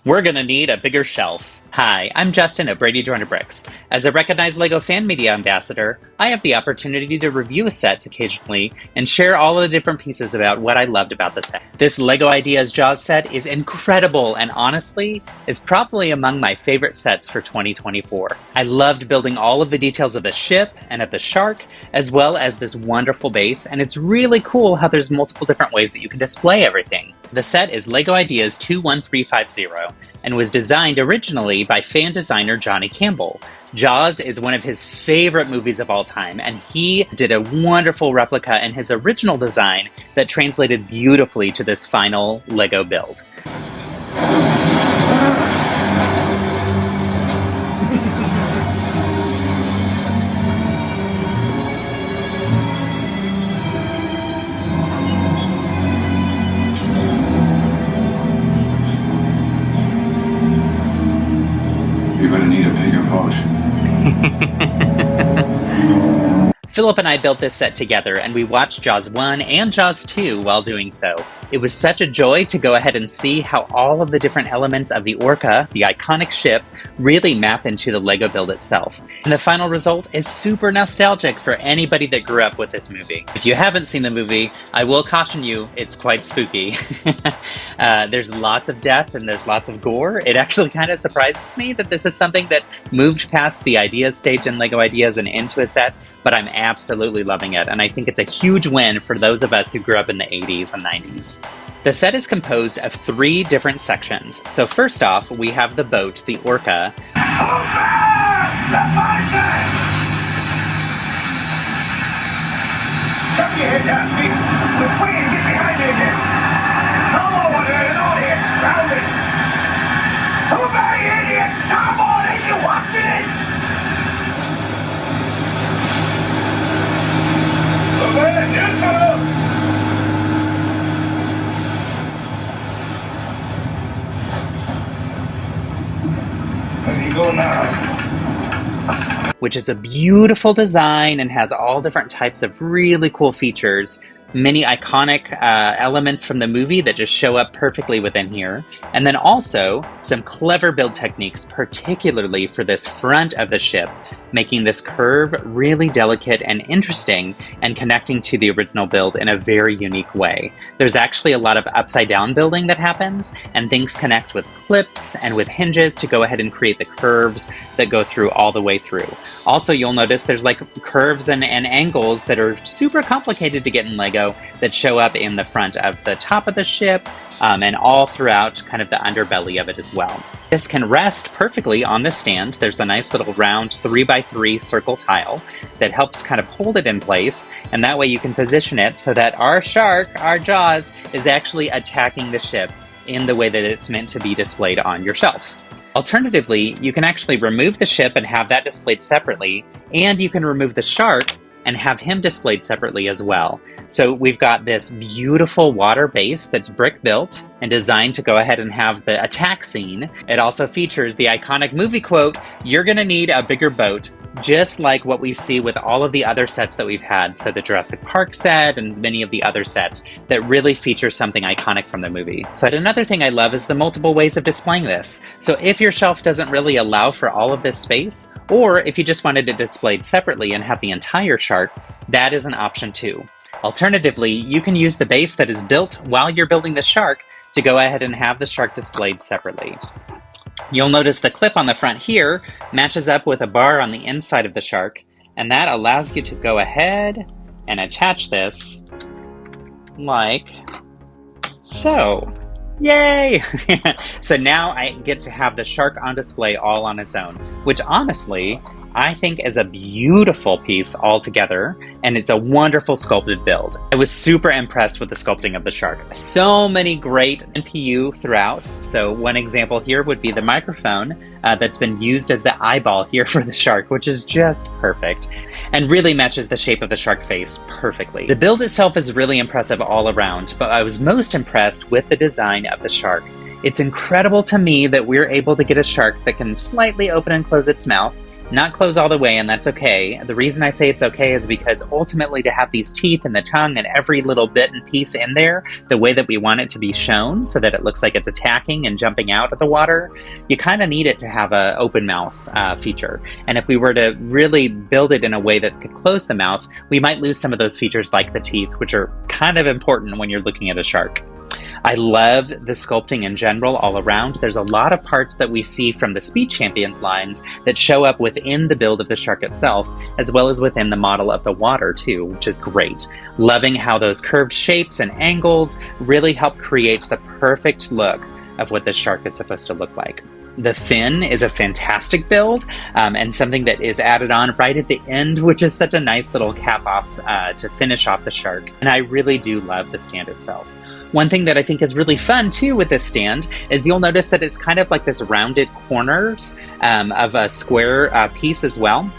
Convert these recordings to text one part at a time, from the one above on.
We're gonna need a bigger shelf. Hi, I'm Justin at Brady Joiner Bricks. As a recognized LEGO fan media ambassador, I have the opportunity to review a set occasionally and share all of the different pieces about what I loved about the set. This LEGO Ideas Jaws set is incredible and honestly is probably among my favorite sets for 2024. I loved building all of the details of the ship and of the shark, as well as this wonderful base, and it's really cool how there's multiple different ways that you can display everything. The set is LEGO Ideas 21350 and was designed originally by fan designer Johnny Campbell. Jaws is one of his favorite movies of all time, and he did a wonderful replica in his original design that translated beautifully to this final LEGO build. You're gonna need a bigger boat. Philip and I built this set together, and we watched Jaws 1 and Jaws 2 while doing so. It was such a joy to go ahead and see how all of the different elements of the Orca, the iconic ship, really map into the LEGO build itself. And the final result is super nostalgic for anybody that grew up with this movie. If you haven't seen the movie, I will caution you, it's quite spooky. There's lots of death and there's lots of gore. It actually kind of surprises me that this is something that moved past the ideas stage in LEGO Ideas and into a set, but I'm absolutely loving it, and I think it's a huge win for those of us who grew up in the 80s and 90s. The set is composed of 3 different sections. So first off, we have the boat, the Orca. Shut your head down, Steve. We're waiting. Get behind you again. No more water at all here. Round it. Who about you idiots? Starboard, ain't you watching it? Over there, neutral. Where do you go now? Which is a beautiful design and has all different types of really cool features. Many iconic elements from the movie that just show up perfectly within here. And then also some clever build techniques, particularly for this front of the ship, making this curve really delicate and interesting and connecting to the original build in a very unique way. There's actually a lot of upside down building that happens, and things connect with clips and with hinges to go ahead and create the curves that go through all the way through. Also, you'll notice there's like curves and angles that are super complicated to get in LEGO that show up in the front of the top of the ship and all throughout kind of the underbelly of it as well. This can rest perfectly on the stand. There's a nice little round 3x3 circle tile that helps kind of hold it in place, and that way you can position it so that our shark, our Jaws, is actually attacking the ship in the way that it's meant to be displayed on your shelf. Alternatively, you can actually remove the ship and have that displayed separately, and you can remove the shark and have him displayed separately as well. So we've got this beautiful water base that's brick built and designed to go ahead and have the attack scene. It also features the iconic movie quote, "You're gonna need a bigger boat," just like what we see with all of the other sets that we've had. So the Jurassic Park set and many of the other sets that really feature something iconic from the movie. So another thing I love is the multiple ways of displaying this. So if your shelf doesn't really allow for all of this space, or if you just wanted it displayed separately and have the entire shark, that is an option too. Alternatively, you can use the base that is built while you're building the shark to go ahead and have the shark displayed separately. You'll notice the clip on the front here matches up with a bar on the inside of the shark, and that allows you to go ahead and attach this like so. Yay! So now I get to have the shark on display all on its own, which honestly, I think is a beautiful piece altogether, and it's a wonderful sculpted build. I was super impressed with the sculpting of the shark. So many great NPU throughout. So one example here would be the microphone that's been used as the eyeball here for the shark, which is just perfect and really matches the shape of the shark face perfectly. The build itself is really impressive all around, but I was most impressed with the design of the shark. It's incredible to me that we're able to get a shark that can slightly open and close its mouth, Not close all the way, and that's okay. The reason I say it's okay is because ultimately to have these teeth and the tongue and every little bit and piece in there, the way that we want it to be shown so that it looks like it's attacking and jumping out of the water, you kind of need it to have an open mouth feature. And if we were to really build it in a way that could close the mouth, we might lose some of those features like the teeth, which are kind of important when you're looking at a shark. I love the sculpting in general all around. There's a lot of parts that we see from the Speed Champions lines that show up within the build of the shark itself, as well as within the model of the water too, which is great. Loving how those curved shapes and angles really help create the perfect look of what the shark is supposed to look like. The fin is a fantastic build, and something that is added on right at the end, which is such a nice little cap off to finish off the shark. And I really do love the stand itself. One thing that I think is really fun too with this stand is you'll notice that it's kind of like this rounded corners of a square piece as well.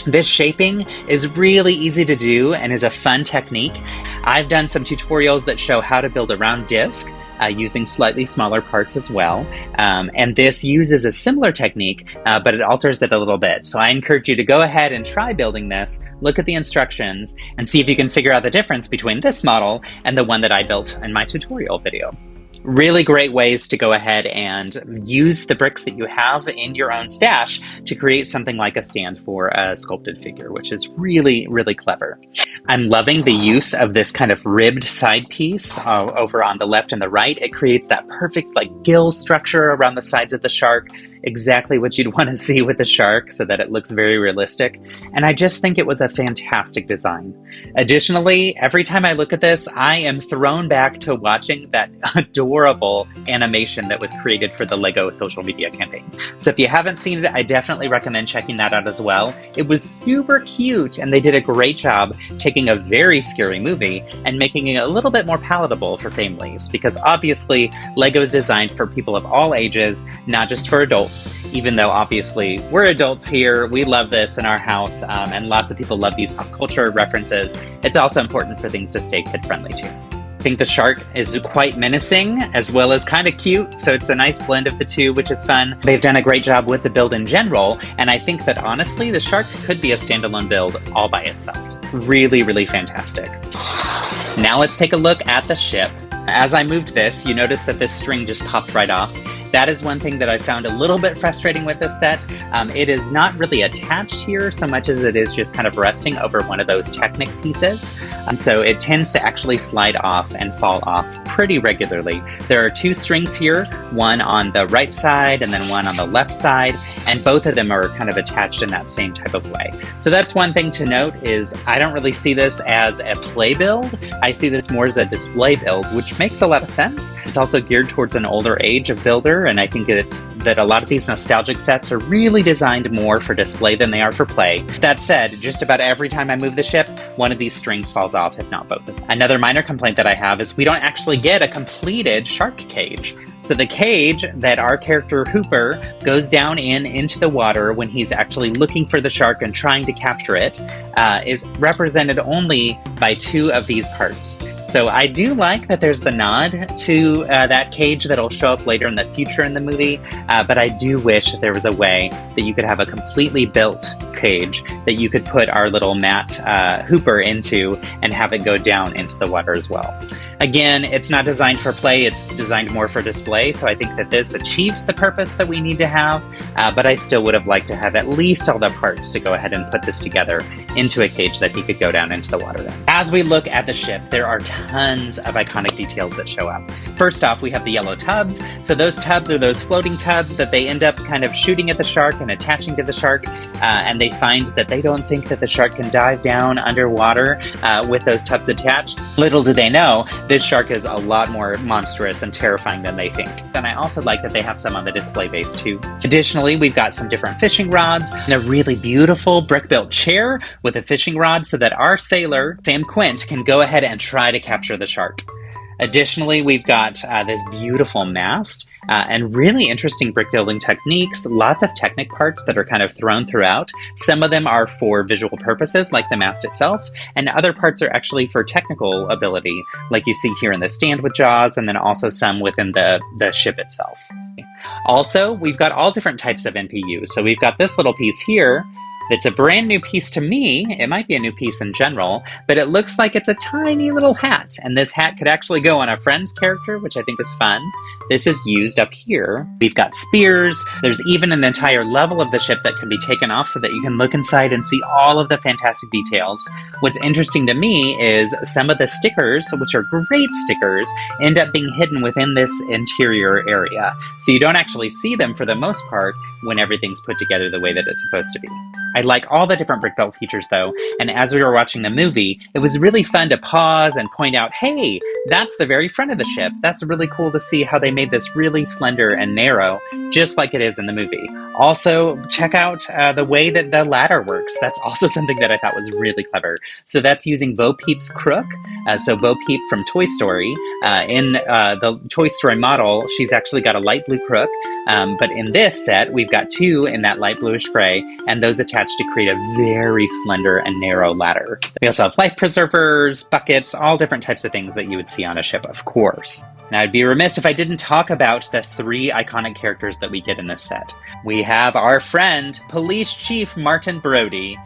This shaping is really easy to do and is a fun technique. I've done some tutorials that show how to build a round disc using slightly smaller parts as well. And this uses a similar technique, but it alters it a little bit. So I encourage you to go ahead and try building this, look at the instructions, and see if you can figure out the difference between this model and the one that I built in my tutorial video. Really great ways to go ahead and use the bricks that you have in your own stash to create something like a stand for a sculpted figure, which is really, really clever. I'm loving the use of this kind of ribbed side piece over on the left and the right. It creates that perfect like gill structure around the sides of the shark, exactly what you'd want to see with the shark so that it looks very realistic. And I just think it was a fantastic design. Additionally, every time I look at this, I am thrown back to watching that adorable animation that was created for the LEGO social media campaign. So if you haven't seen it, I definitely recommend checking that out as well. It was super cute, and they did a great job taking a very scary movie and making it a little bit more palatable for families, because obviously LEGO is designed for people of all ages, not just for adults, even though obviously we're adults here, we love this in our house, and lots of people love these pop culture references. It's also important for things to stay kid-friendly too. I think the shark is quite menacing as well as kind of cute, so it's a nice blend of the two, which is fun. They've done a great job with the build in general, and I think that honestly the shark could be a standalone build all by itself. Really, really fantastic. Now let's take a look at the ship. As I moved this, you notice that this string just popped right off. That is one thing that I found a little bit frustrating with this set. It is not really attached here so much as it is just kind of resting over one of those Technic pieces. So it tends to actually slide off and fall off pretty regularly. There are two strings here, one on the right side and then one on the left side, and both of them are kind of attached in that same type of way. So that's one thing to note is I don't really see this as a play build. I see this more as a display build, which makes a lot of sense. It's also geared towards an older age of builder, and I think that a lot of these nostalgic sets are really designed more for display than they are for play. That said, just about every time I move the ship, one of these strings falls off, if not both of them. Another minor complaint that I have is we don't actually get a completed shark cage. So the cage that our character Hooper goes down into the water when he's actually looking for the shark and trying to capture it is represented only by two of these parts. So I do like that there's the nod to that cage that'll show up later in the future in the movie, but I do wish that there was a way that you could have a completely built cage that you could put our little Matt Hooper into and have it go down into the water as well. Again, it's not designed for play, it's designed more for display, so I think that this achieves the purpose that we need to have, but I still would have liked to have at least all the parts to go ahead and put this together into a cage that he could go down into the water in. As we look at the ship, there are tons of iconic details that show up. First off, we have the yellow tubs. So those tubs are those floating tubs that they end up kind of shooting at the shark and attaching to the shark, and they find that they don't think that the shark can dive down underwater with those tubs attached. Little do they know, this shark is a lot more monstrous and terrifying than they think. And I also like that they have some on the display base too. Additionally, we've got some different fishing rods and a really beautiful brick-built chair with a fishing rod so that our sailor, Sam Quint, can go ahead and try to capture the shark. Additionally, we've got this beautiful mast and really interesting brick building techniques, lots of Technic parts that are kind of thrown throughout. Some of them are for visual purposes, like the mast itself, and other parts are actually for technical ability, like you see here in the stand with jaws, and then also some within the ship itself. Also, we've got all different types of NPUs. So we've got this little piece here. It's a brand new piece to me. It might be a new piece in general, but it looks like it's a tiny little hat. And this hat could actually go on a friend's character, which I think is fun. This is used up here. We've got spears. There's even an entire level of the ship that can be taken off so that you can look inside and see all of the fantastic details. What's interesting to me is some of the stickers, which are great stickers, end up being hidden within this interior area. So you don't actually see them for the most part when everything's put together the way that it's supposed to be. I like all the different brick built features though, and as we were watching the movie, it was really fun to pause and point out, hey, that's the very front of the ship. That's really cool to see how they made this really slender and narrow, just like it is in the movie. Also, check out the way that the ladder works. That's also something that I thought was really clever. So that's using Bo Peep's crook. So Bo Peep from Toy Story, in the Toy Story model, she's actually got a light blue crook. But in this set, we've got two in that light bluish gray, and those attached to create a very slender and narrow ladder. We also have life preservers, buckets, all different types of things that you would see on a ship, of course. Now, I'd be remiss if I didn't talk about the three iconic characters that we get in this set. We have our friend, Police Chief Martin Brody.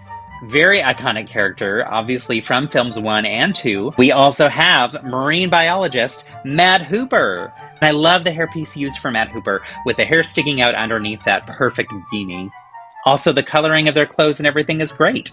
Very iconic character, obviously from films 1 and 2. We also have marine biologist Mad Hooper. And I love the hairpiece used for Mad Hooper, with the hair sticking out underneath that perfect beanie. Also, the coloring of their clothes and everything is great.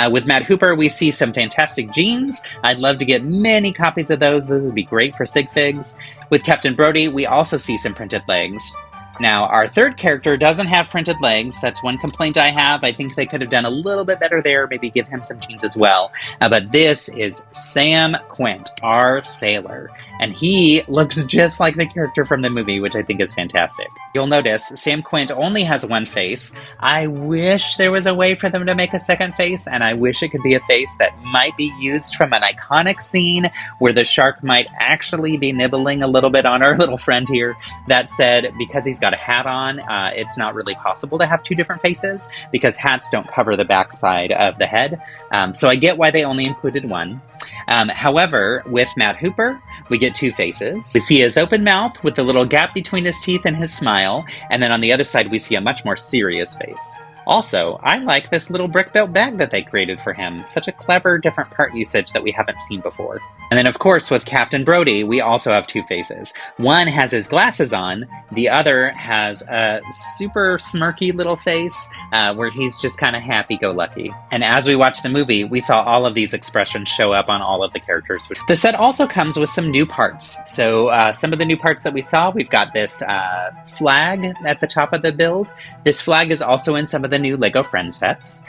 With Mad Hooper, we see some fantastic jeans. I'd love to get many copies of those. Those would be great for sig figs. With Captain Brody, we also see some printed legs. Now, our third character doesn't have printed legs. That's one complaint I have. I think they could have done a little bit better there, maybe give him some jeans as well. But this is Sam Quint, our sailor. And he looks just like the character from the movie, which I think is fantastic. You'll notice Sam Quint only has one face. I wish there was a way for them to make a second face, and I wish it could be a face that might be used from an iconic scene where the shark might actually be nibbling a little bit on our little friend here. That said, because he's got a hat on, it's not really possible to have two different faces because hats don't cover the backside of the head. So I get why they only included one. However, with Mad Hooper, we get two faces. We see his open mouth with the little gap between his teeth and his smile, and then on the other side we see a much more serious face. Also, I like this little brick-built bag that they created for him. Such a clever, different part usage that we haven't seen before. And then, of course, with Captain Brody, we also have two faces. One has his glasses on, the other has a super smirky little face where he's just kind of happy-go-lucky. And as we watched the movie, we saw all of these expressions show up on all of the characters. The set also comes with some new parts. So some of the new parts that we saw, we've got this flag at the top of the build. This flag is also in some of the new Lego Friends sets.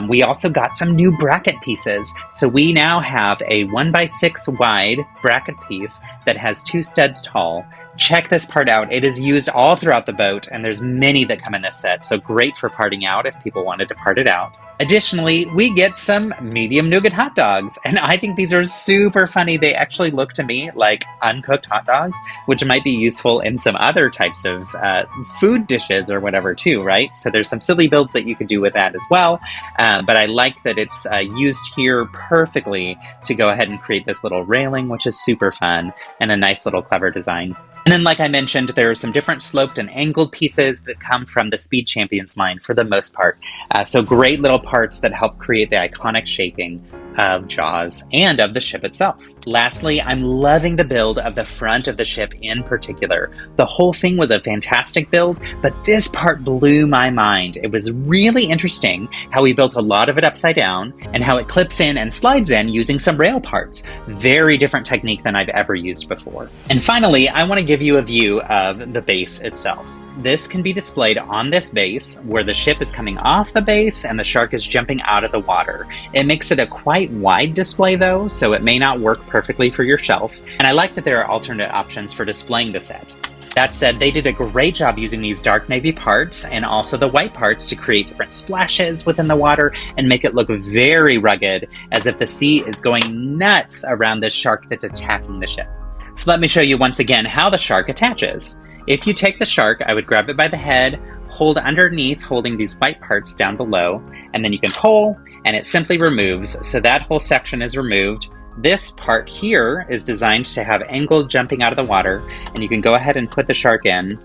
We also got some new bracket pieces. So we now have a 1x6 wide bracket piece that has 2 studs tall. Check this part out. It is used all throughout the boat, and there's many that come in this set, so great for parting out if people wanted to part it out. Additionally, we get some medium nougat hot dogs, and I think these are super funny. They actually look to me like uncooked hot dogs, which might be useful in some other types of food dishes or whatever too, right? So there's some silly builds that you could do with that as well, but I like that it's used here perfectly to go ahead and create this little railing, which is super fun, and a nice little clever design. And then, like I mentioned, there are some different sloped and angled pieces that come from the Speed Champions line for the most part. So great little parts that help create the iconic shaping of Jaws and of the ship itself. Lastly, I'm loving the build of the front of the ship in particular. The whole thing was a fantastic build, but this part blew my mind. It was really interesting how we built a lot of it upside down and how it clips in and slides in using some rail parts. Very different technique than I've ever used before. And finally, I want to give you a view of the base itself. This can be displayed on this base where the ship is coming off the base and the shark is jumping out of the water. It makes it a quite wide display though, so it may not work perfectly for your shelf. And I like that there are alternate options for displaying the set. That said, they did a great job using these dark navy parts and also the white parts to create different splashes within the water and make it look very rugged, as if the sea is going nuts around this shark that's attacking the ship. So let me show you once again how the shark attaches. If you take the shark, I would grab it by the head, hold underneath, holding these white parts down below, and then you can pull, and it simply removes. So that whole section is removed. This part here is designed to have angled jumping out of the water, and you can go ahead and put the shark in,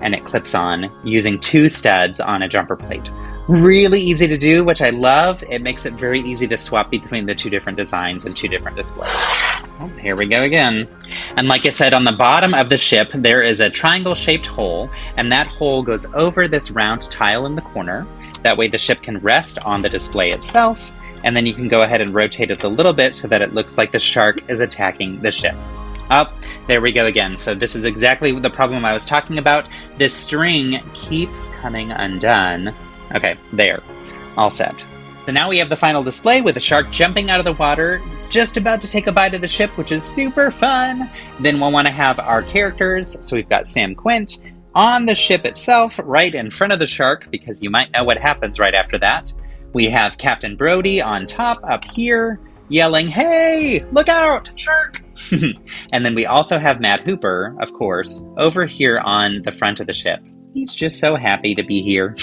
and it clips on using 2 studs on a jumper plate. Really easy to do, which I love. It makes it very easy to swap between the 2 different designs and 2 different displays. Oh, here we go again. And like I said, on the bottom of the ship, there is a triangle-shaped hole, and that hole goes over this round tile in the corner. That way the ship can rest on the display itself, and then you can go ahead and rotate it a little bit so that it looks like the shark is attacking the ship. Oh, there we go again. So this is exactly the problem I was talking about. This string keeps coming undone. Okay, there. All set. So now we have the final display with the shark jumping out of the water, just about to take a bite of the ship, which is super fun. Then we'll want to have our characters. So we've got Sam Quint on the ship itself, right in front of the shark, because you might know what happens right after that. We have Captain Brody on top up here, yelling, "Hey, look out, shark!" And then we also have Matt Hooper, of course, over here on the front of the ship. He's just so happy to be here.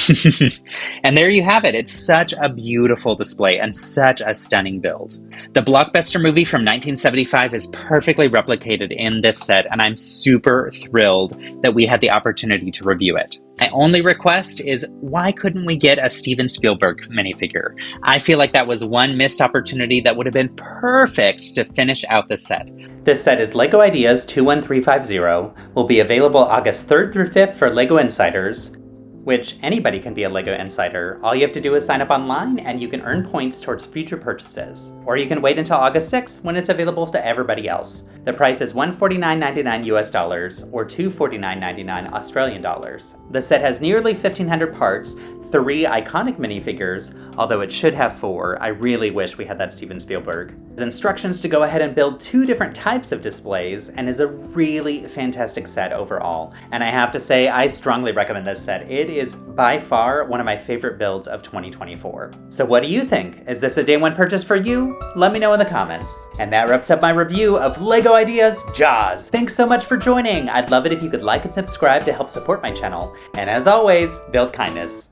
And there you have it. It's such a beautiful display and such a stunning build. The blockbuster movie from 1975 is perfectly replicated in this set, and I'm super thrilled that we had the opportunity to review it. My only request is, why couldn't we get a Steven Spielberg minifigure? I feel like that was one missed opportunity that would have been perfect to finish out the set. This set is LEGO Ideas 21350, will be available August 3rd through 5th for LEGO Insiders, which anybody can be a LEGO Insider. All you have to do is sign up online and you can earn points towards future purchases. Or you can wait until August 6th when it's available to everybody else. The price is $149.99 US dollars or $249.99 Australian dollars. The set has nearly 1,500 parts, 3 iconic minifigures, although it should have 4. I really wish we had that Steven Spielberg. There's instructions to go ahead and build 2 different types of displays, and is a really fantastic set overall. And I have to say, I strongly recommend this set. It is by far one of my favorite builds of 2024. So what do you think? Is this a day 1 purchase for you? Let me know in the comments. And that wraps up my review of LEGO Ideas Jaws. Thanks so much for joining. I'd love it if you could like and subscribe to help support my channel. And as always, build kindness.